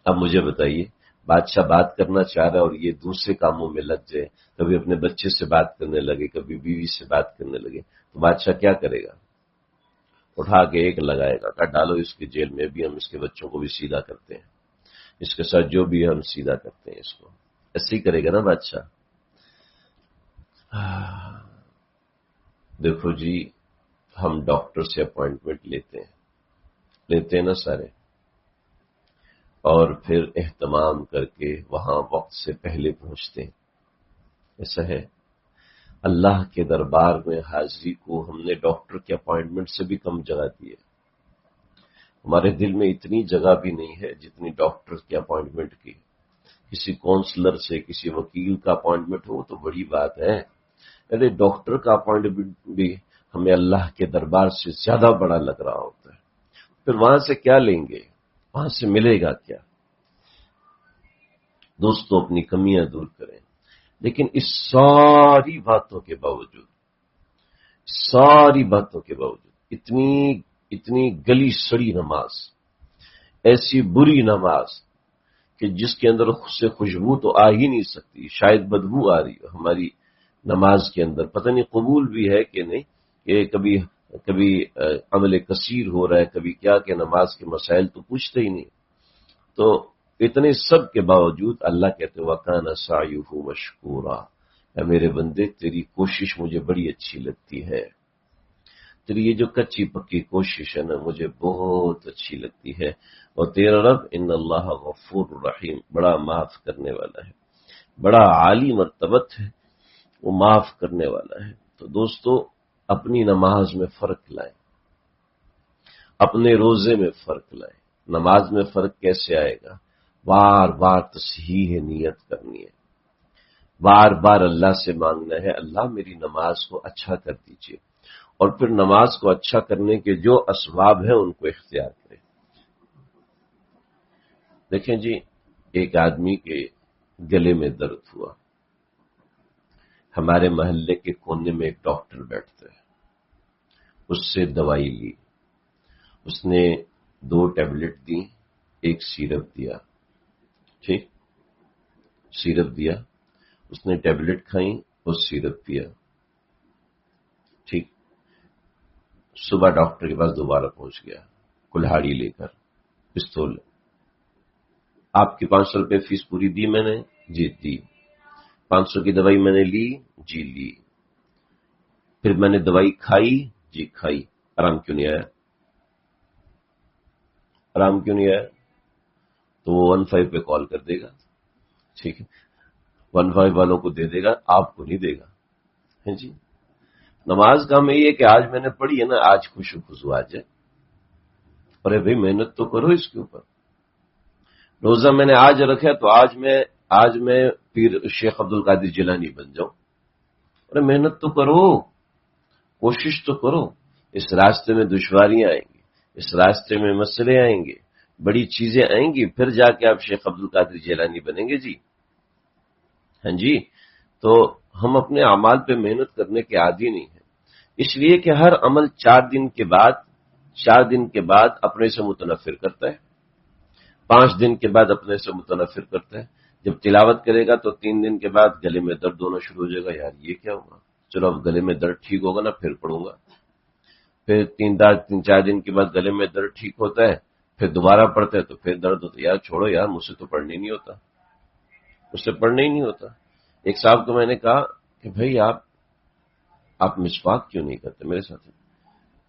اب مجھے بتائیے، بادشاہ بات کرنا چاہ رہا ہے اور یہ دوسرے کاموں میں لگ جائے، کبھی اپنے بچے سے بات کرنے لگے، کبھی بیوی سے بات کرنے لگے، تو بادشاہ کیا کرے گا؟ اٹھا کے ایک لگائے گا کہ ڈالو اس کے جیل میں، بھی ہم اس کے بچوں کو بھی سیدھا کرتے ہیں، اس کے ساتھ جو بھی ہم سیدھا کرتے ہیں اس کو، ایسے ہی کرے گا نا بادشاہ۔ دیکھو جی، ہم ڈاکٹر سے اپوائنٹمنٹ لیتے ہیں نا سارے، اور پھر اہتمام کر کے وہاں وقت سے پہلے پہنچتے ہیں، ایسا ہے؟ اللہ کے دربار میں حاضری کو ہم نے ڈاکٹر کے اپوائنٹمنٹ سے بھی کم جگہ دی ہے، ہمارے دل میں اتنی جگہ بھی نہیں ہے جتنی ڈاکٹر کے اپوائنٹمنٹ کی۔ کسی کونسلر سے، کسی وکیل کا اپوائنٹمنٹ ہو تو بڑی بات ہے، ارے ڈاکٹر کا اپوائنٹمنٹ بھی ہمیں اللہ کے دربار سے زیادہ بڑا لگ رہا ہوتا ہے۔ پھر وہاں سے کیا لیں گے؟ وہاں سے ملے گا کیا؟ دوستو اپنی کمیاں دور کریں، لیکن اس ساری باتوں کے باوجود اتنی گلی سڑی نماز، ایسی بری نماز کہ جس کے اندر سے خوشبو تو آ ہی نہیں سکتی، شاید بدبو آ رہی ہو ہماری نماز کے اندر، پتہ نہیں قبول بھی ہے کہ نہیں، کہ کبھی عمل کثیر ہو رہا ہے، کبھی کیا کہ نماز کے مسائل تو پوچھتے ہی نہیں۔ تو اتنے سب کے باوجود اللہ کہتے وَكَانَ سَعْيُهُ مَشْكُورًا، اے میرے بندے تیری کوشش مجھے بڑی اچھی لگتی ہے، تیری یہ جو کچی پکی کوشش ہے نا مجھے بہت اچھی لگتی ہے، اور تیرا رب ان اللہ غفور رحیم، بڑا معاف کرنے والا ہے، بڑا عالی مرتبت ہے، وہ معاف کرنے والا ہے۔ تو دوستو اپنی نماز میں فرق لائیں، اپنے روزے میں فرق لائیں۔ نماز میں فرق کیسے آئے گا؟ بار بار تصحیح نیت کرنی ہے، بار بار اللہ سے مانگنا ہے اللہ میری نماز کو اچھا کر دیجئے، اور پھر نماز کو اچھا کرنے کے جو اسباب ہیں ان کو اختیار کریں۔ دیکھیں جی، ایک آدمی کے گلے میں درد ہوا، ہمارے محلے کے کونے میں ایک ڈاکٹر بیٹھتا ہے، اس سے دوائی لی، اس نے 2 ٹیبلٹ دی، ایک سیرپ دیا، ٹھیک، سیرپ دیا، اس نے ٹیبلٹ کھائیں اور سیرپ پیا، ٹھیک، صبح ڈاکٹر کے پاس دوبارہ پہنچ گیا کلہاڑی لے کر، پستول، آپ کی 500 روپے فیس پوری دی میں نے؟ جی دی۔ 500 کی دوائی میں نے لی؟ جی لی۔ پھر میں نے دوائی کھائی؟ جی کھائی۔ آرام کیوں نہیں آیا؟ آرام کیوں نہیں آیا؟ تو وہ 15 پہ کال کر دے گا، ٹھیک ہے، 15 والوں کو دے دے گا، آپ کو نہیں دے گا، ہے جی۔ نماز کا ہمیں یہ کہ آج میں نے پڑھی ہے نا، آج خوش خضو آ جائے، ارے بھائی محنت تو کرو اس کے اوپر۔ روزہ میں نے آج رکھا تو آج میں پیر شیخ عبد القادر جیلانی بن جاؤں، ارے محنت تو کرو، کوشش تو کرو، اس راستے میں دشواریاں آئیں گی، اس راستے میں مسئلے آئیں گے، بڑی چیزیں آئیں گی، پھر جا کے آپ شیخ عبد القادر جیلانی بنیں گے جی، ہاں جی۔ تو ہم اپنے اعمال پہ محنت کرنے کے عادی نہیں ہیں، اس لیے کہ ہر عمل 4 دن کے بعد اپنے سے متنفر کرتا ہے، 5 دن کے بعد اپنے سے متنفر کرتا ہے، جب تلاوت کرے گا تو 3 دن کے بعد گلے میں درد ہونا شروع ہو جائے گا، یار یہ کیا ہوگا، چلو اب گلے میں درد ٹھیک ہوگا نا پھر پڑھوں گا، پھر 3-4 دن کے بعد گلے میں درد ٹھیک ہوتا ہے، پھر دوبارہ پڑھتا ہے تو پھر درد ہوتا ہے، یار چھوڑو یار مجھ سے تو پڑھنے نہیں ہوتا، مجھ سے پڑھنے ہی نہیں ہوتا۔ ایک صاحب کو میں نے کہا کہ بھائی آپ مسواک کیوں نہیں کرتے میرے ساتھ؟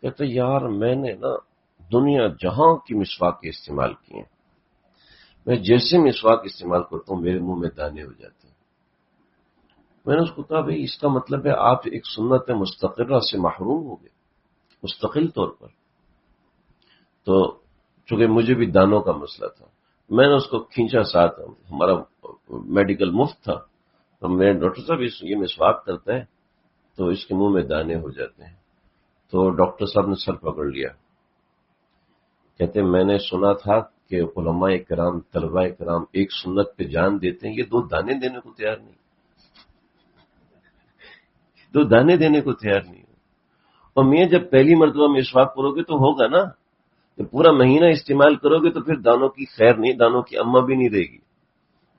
کہتے یار میں نے نا دنیا جہاں کی مسواک کے استعمال کیے ہیں، میں جیسے مسواک استعمال کرتا ہوں میرے منہ میں دانے ہو جاتے ہیں۔ میں نے اس کو کہا بھائی اس کا مطلب ہے آپ ایک سنت مستقرہ سے محروم ہو گئے مستقل طور پر۔ تو چونکہ مجھے بھی دانوں کا مسئلہ تھا، میں نے اس کو کھینچا ساتھ، ہمارا میڈیکل مفت تھا، تو میں ڈاکٹر صاحب یہ مسواک کرتا ہے تو اس کے منہ میں دانے ہو جاتے ہیں۔ تو ڈاکٹر صاحب نے سر پکڑ لیا، کہتے میں نے سنا تھا کہ علماء کرام طلباء کرام ایک سنت پہ جان دیتے ہیں، یہ 2 دانے دینے کو تیار نہیں، 2 دانے دینے کو تیار نہیں۔ اور میں جب پہلی مرتبہ مسواک کرو گے تو ہوگا نا، کہ پورا مہینہ استعمال کرو گے تو پھر دانوں کی خیر نہیں، دانوں کی اما بھی نہیں رہے گی۔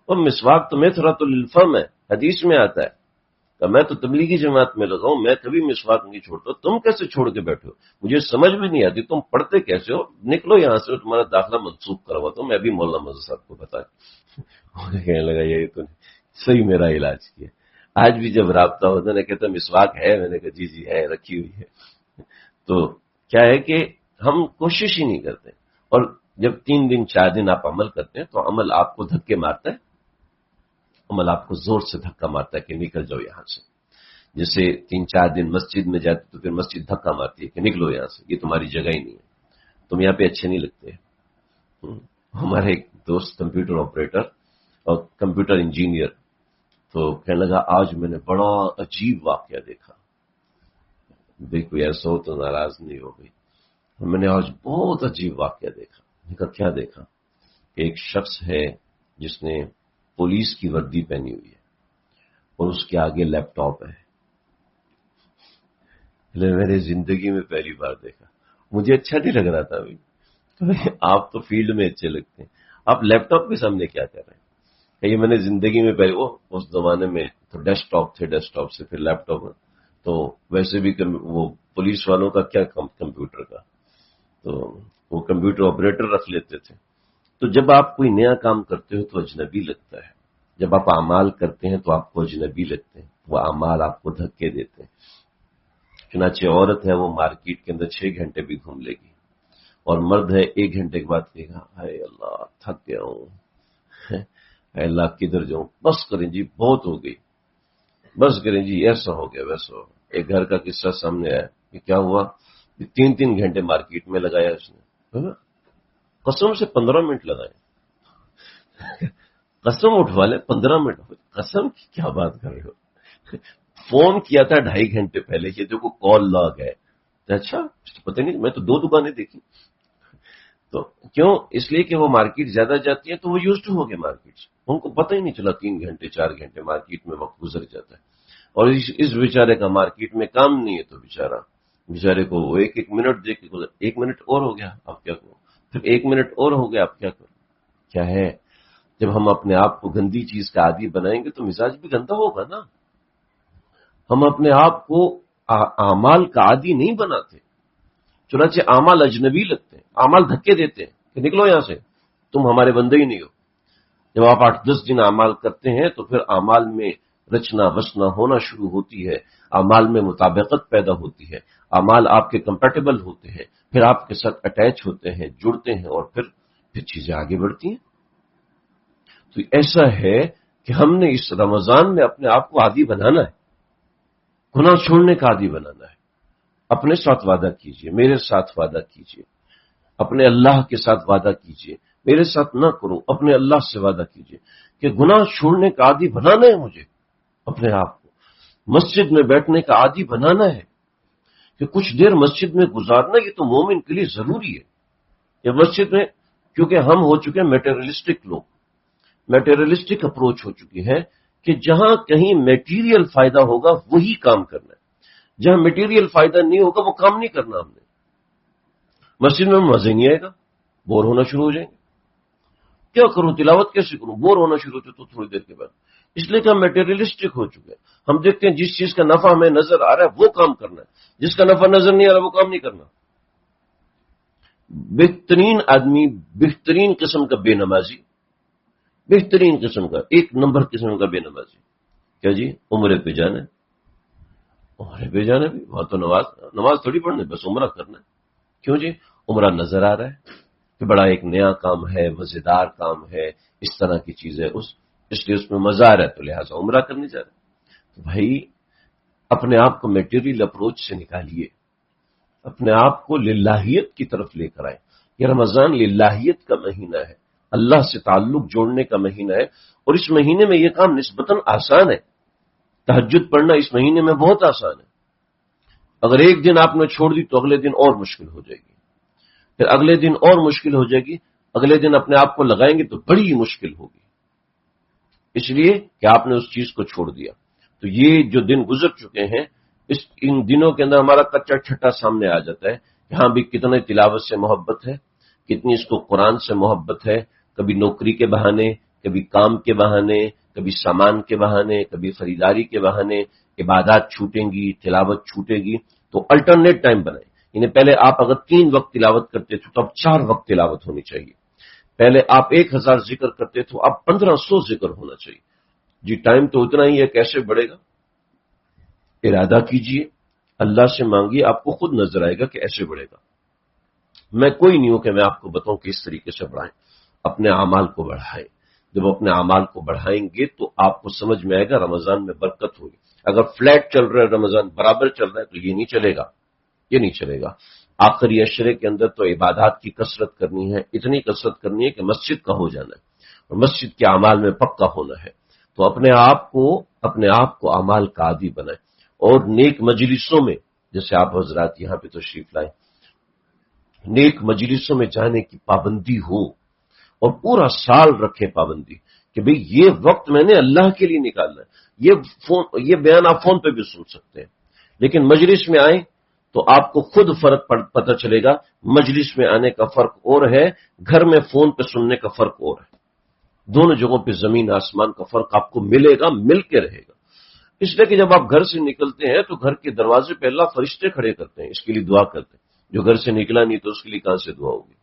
اور مسواک تو میتھرۃ للفم ہے، حدیث میں آتا ہے کہ میں تو تبلیغی جماعت میں لگا ہوں، میں کبھی مسواک نہیں چھوڑتا، تم کیسے چھوڑ کے بیٹھو؟ مجھے سمجھ میں نہیں آتی، تم پڑھتے کیسے ہو؟ نکلو یہاں سے، تمہارا داخلہ منسوخ کروا تو میں بھی مولانا مزہ صاحب کو بتا کہنے لگا یہی تو صحیح میرا علاج کیا۔ آج بھی جب رابطہ ہوتا ہے کہتا مسواک ہے، میں نے کہا جی جی ہے، رکھی ہوئی ہے۔ تو کیا ہے کہ ہم کوشش ہی نہیں کرتے، اور جب 3 دن 4 دن آپ عمل کرتے ہیں تو عمل آپ کو دھکے مارتا ہے، عمل آپ کو زور سے دھکا مارتا ہے کہ نکل جاؤ یہاں سے۔ جیسے 3-4 دن مسجد میں جاتے تو پھر مسجد دھکا مارتی ہے کہ نکلو یہاں سے، یہ تمہاری جگہ ہی نہیں ہے، تم یہاں پہ اچھے نہیں لگتے۔ ہمارے ایک دوست کمپیوٹر آپریٹر اور کمپیوٹر انجینئر، تو کہنے لگا آج میں نے بڑا عجیب واقعہ دیکھا۔ بھائی کوئی ایسا ہو تو ناراض نہیں ہو گئی، میں نے آج بہت عجیب واقعہ دیکھا۔ میں نے کہا کیا دیکھا؟ کہ ایک شخص ہے جس نے پولیس کی وردی پہنی ہوئی ہے اور اس کے آگے لیپ ٹاپ ہے۔ میں نے زندگی میں پہلی بار دیکھا، مجھے اچھا نہیں لگ رہا تھا ابھی۔ آپ تو فیلڈ میں اچھے لگتے ہیں، آپ لیپ ٹاپ کے سامنے کیا کر رہے ہیں؟ یہ میں نے زندگی میں پہلے، وہ اس زمانے میں تو ڈیسک ٹاپ تھے، ڈیسک ٹاپ سے پھر لیپ ٹاپ، تو ویسے بھی وہ پولیس والوں کا کیا کمپیوٹر کا، تو وہ کمپیوٹر آپریٹر رکھ لیتے تھے۔ تو جب آپ کوئی نیا کام کرتے ہو تو اجنبی لگتا ہے، جب آپ اعمال کرتے ہیں تو آپ کو اجنبی لگتے ہیں، وہ اعمال آپ کو دھکے دیتے ہیں۔ چنانچہ عورت ہے وہ مارکیٹ کے اندر 6 گھنٹے بھی گھوم لے گی، اور مرد ہے 1 گھنٹے کے بعد کہے گا ہائے اللہ تھک گیا ہوں، اے اللہ کدھر جاؤں، بس کریں جی بہت ہو گئی، بس کریں جی ایسا ہو گیا ویسا ہو گیا۔ ایک گھر کا قصہ سامنے آیا کہ کیا ہوا، 3 گھنٹے مارکیٹ میں لگایا اس نے، قسم سے 15 منٹ لگائے، قسم اٹھوا لے 15 منٹ، قسم کی کیا بات کر رہے ہو؟ فون کیا تھا 2.5 گھنٹے پہلے، یہ دیکھو کال لاگ ہے۔ اچھا پتہ نہیں، میں تو 2 دکانیں دیکھی۔ تو کیوں؟ اس لیے کہ وہ مارکیٹ زیادہ جاتی ہے تو وہ یوزڈ ہو گئے مارکیٹ سے، ان کو پتہ ہی نہیں چلا 3 گھنٹے 4 گھنٹے مارکیٹ میں وقت گزر جاتا ہے۔ اور اس بیچارے کا مارکیٹ میں کام نہیں ہے تو بیچارے کو وہ 1 منٹ دیکھ کے 1 منٹ اور ہو گیا، اب کیا کروں؟ پھر 1 منٹ اور ہو گیا، اب کیا کروں؟ کیا ہے، جب ہم اپنے آپ کو گندی چیز کا عادی بنائیں گے تو مزاج بھی گندا ہوگا نا۔ ہم اپنے آپ کو اعمال کا عادی نہیں بناتے، چنانچہ اعمال اجنبی لگتے ہیں، اعمال دھکے دیتے ہیں کہ نکلو یہاں سے، تم ہمارے بندے ہی نہیں ہو۔ جب آپ 8-10 دن اعمال کرتے ہیں تو پھر اعمال میں رچنا بسنا ہونا شروع ہوتی ہے، اعمال میں مطابقت پیدا ہوتی ہے، اعمال آپ کے کمپیٹیبل ہوتے ہیں، پھر آپ کے ساتھ اٹیچ ہوتے ہیں، جڑتے ہیں، اور پھر چیزیں آگے بڑھتی ہیں۔ تو ایسا ہے کہ ہم نے اس رمضان میں اپنے آپ کو عادی بنانا ہے، گناہ چھوڑنے کا عادی بنانا ہے۔ اپنے ساتھ وعدہ کیجئے، میرے ساتھ وعدہ کیجئے، اپنے اللہ کے ساتھ وعدہ کیجئے، میرے ساتھ نہ کرو، اپنے اللہ سے وعدہ کیجئے کہ گناہ چھوڑنے کا عادی بنانا ہے مجھے، اپنے آپ کو مسجد میں بیٹھنے کا عادی بنانا ہے، کہ کچھ دیر مسجد میں گزارنا یہ تو مومن کے لیے ضروری ہے۔ یہ مسجد میں، کیونکہ ہم ہو چکے ہیں میٹیریلسٹک لوگ، میٹیریلسٹک اپروچ ہو چکی ہے کہ جہاں کہیں میٹیریل فائدہ ہوگا وہی کام کرنا ہے، جہاں میٹیریل فائدہ نہیں ہوگا وہ کام نہیں کرنا ہم نے۔ مسجد میں مزے نہیں آئے گا، بور ہونا شروع ہو جائیں گے، کیا کروں تلاوت کیسے کروں، بور ہونا شروع ہوتے تو تھوڑی دیر کے بعد، اس لیے کہ ہم میٹیریلسٹک ہو چکے ہیں۔ ہم دیکھتے ہیں جس چیز کا نفع ہمیں نظر آ رہا ہے وہ کام کرنا ہے، جس کا نفع نظر نہیں آ رہا وہ کام نہیں کرنا۔ بہترین آدمی، بہترین قسم کا بے نمازی، بہترین قسم کا 1 نمبر قسم کا بے نمازی، کیا جی عمرے پہ جانا ہے، عمرے پہ جانا بھی، وہاں تو نماز تھوڑی پڑھنا ہے، بس عمرہ کرنا ہے۔ کیوں جی؟ عمرہ نظر آ رہا ہے، کہ بڑا ایک نیا کام ہے، مزیدار کام ہے، اس طرح کی چیز ہے، اس لیے اس میں مزہ آ رہا ہے تو لہٰذا عمرہ کرنے جا رہے ہیں۔ تو بھائی اپنے آپ کو میٹیریل اپروچ سے نکالیے، اپنے آپ کو للہیت کی طرف لے کر آئے۔ یہ رمضان للہیت کا مہینہ ہے، اللہ سے تعلق جوڑنے کا مہینہ ہے، اور اس مہینے میں یہ کام نسبتاً آسان ہے۔ تہجد پڑھنا اس مہینے میں بہت آسان ہے۔ اگر ایک دن آپ نے چھوڑ دی تو اگلے دن اور مشکل ہو جائے گی، پھر اگلے دن اور مشکل ہو جائے گی، اگلے دن اپنے آپ کو لگائیں گے تو بڑی مشکل ہوگی، اس لیے کہ آپ نے اس چیز کو چھوڑ دیا۔ تو یہ جو دن گزر چکے ہیں، ان دنوں کے اندر ہمارا کچا چھٹا سامنے آ جاتا ہے کہ ہاں بھی کتنے تلاوت سے محبت ہے، کتنی اس کو قرآن سے محبت ہے، کبھی نوکری کے بہانے، کبھی کام کے بہانے، کبھی سامان کے بہانے، کبھی خریداری کے بہانے عبادات چھوٹیں گی، تلاوت چھوٹے گی۔ تو الٹرنیٹ ٹائم بنائیں، یعنی پہلے آپ اگر 3 وقت تلاوت کرتے تھے تو اب 4 وقت تلاوت ہونی چاہیے، پہلے آپ 1000 ذکر کرتے تھے اب 1500 ذکر ہونا چاہیے۔ جی ٹائم تو اتنا ہی ہے، کیسے بڑھے گا؟ ارادہ کیجئے، اللہ سے مانگیے، آپ کو خود نظر آئے گا کہ ایسے بڑھے گا۔ میں کوئی نہیں ہوں کہ میں آپ کو بتاؤں کہ اس طریقے سے بڑھائیں، اپنے اعمال کو بڑھائیں۔ جب اپنے اعمال کو بڑھائیں گے تو آپ کو سمجھ میں آئے گا رمضان میں برکت ہوگی۔ اگر فلیٹ چل رہا ہے رمضان برابر چل رہا ہے تو یہ نہیں چلے گا، یہ نہیں چلے گا۔ آخری عشرے کے اندر تو عبادات کی کثرت کرنی ہے، اتنی کثرت کرنی ہے کہ مسجد کا ہو جانا ہے اور مسجد کے اعمال میں پکا ہونا ہے۔ تو اپنے آپ کو اعمال کا عادی بنائیں، اور نیک مجلسوں میں، جیسے آپ حضرات یہاں پہ تشریف لائیں، نیک مجلسوں میں جانے کی پابندی ہو، اور پورا سال رکھے پابندی کہ بھئی یہ وقت میں نے اللہ کے لیے نکالنا ہے۔ یہ بیان آپ فون پہ بھی سن سکتے ہیں، لیکن مجلس میں آئیں تو آپ کو خود فرق پتہ چلے گا۔ مجلس میں آنے کا فرق اور ہے، گھر میں فون پہ سننے کا فرق اور ہے۔ دونوں جگہوں پہ زمین آسمان کا فرق آپ کو ملے گا، مل کے رہے گا۔ اس لیے کہ جب آپ گھر سے نکلتے ہیں تو گھر کے دروازے پہ اللہ فرشتے کھڑے کرتے ہیں، اس کے لیے دعا کرتے ہیں۔ جو گھر سے نکلا نہیں تو اس کے لیے کہاں سے دعا ہوگی؟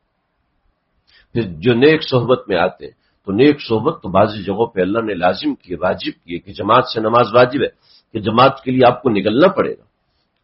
پھر جو نیک صحبت میں آتے ہیں تو نیک صحبت تو بعضی جگہوں پہ اللہ نے لازم کیے، واجب کیے کہ جماعت سے نماز واجب ہے، کہ جماعت کے لیے آپ کو نکلنا پڑے گا۔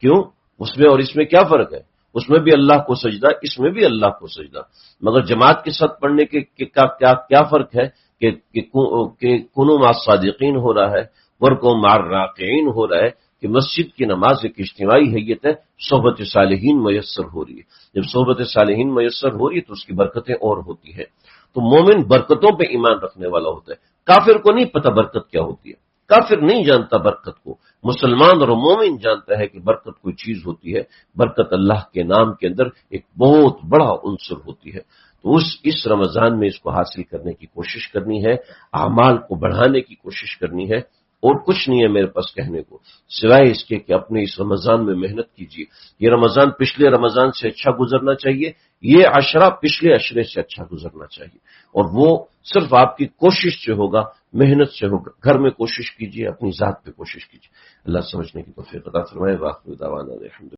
کیوں؟ اس میں اور اس میں کیا فرق ہے؟ اس میں بھی اللہ کو سجدہ، اس میں بھی اللہ کو سجدہ، مگر جماعت کے ساتھ پڑھنے کے کیا فرق ہے کہ کنو مع الصادقین ہو رہا ہے، ورکو مع الراکعین ہو رہا ہے، کہ مسجد کی نماز ایک اجتماعی حیت ہے، صحبت صالحین میسر ہو رہی ہے۔ جب صحبت صالحین میسر ہو رہی ہے تو اس کی برکتیں اور ہوتی ہیں۔ تو مومن برکتوں پہ ایمان رکھنے والا ہوتا ہے، کافر کو نہیں پتہ برکت کیا ہوتی ہے، کافر نہیں جانتا برکت کو، مسلمان اور مومن جانتا ہے کہ برکت کوئی چیز ہوتی ہے۔ برکت اللہ کے نام کے اندر ایک بہت بڑا عنصر ہوتی ہے۔ تو اس رمضان میں اس کو حاصل کرنے کی کوشش کرنی ہے، اعمال کو بڑھانے کی کوشش کرنی ہے، اور کچھ نہیں ہے میرے پاس کہنے کو سوائے اس کے کہ اپنے اس رمضان میں محنت کیجیے۔ یہ رمضان پچھلے رمضان سے اچھا گزرنا چاہیے، یہ عشرہ پچھلے عشرے سے اچھا گزرنا چاہیے، اور وہ صرف آپ کی کوشش سے ہوگا، محنت سے ہوگا۔ گھر میں کوشش کیجیے، اپنی ذات پہ کوشش کیجیے۔ اللہ سمجھنے کی توفیق عطا فرمائے۔ وآخر دعوانا الحمدللہ۔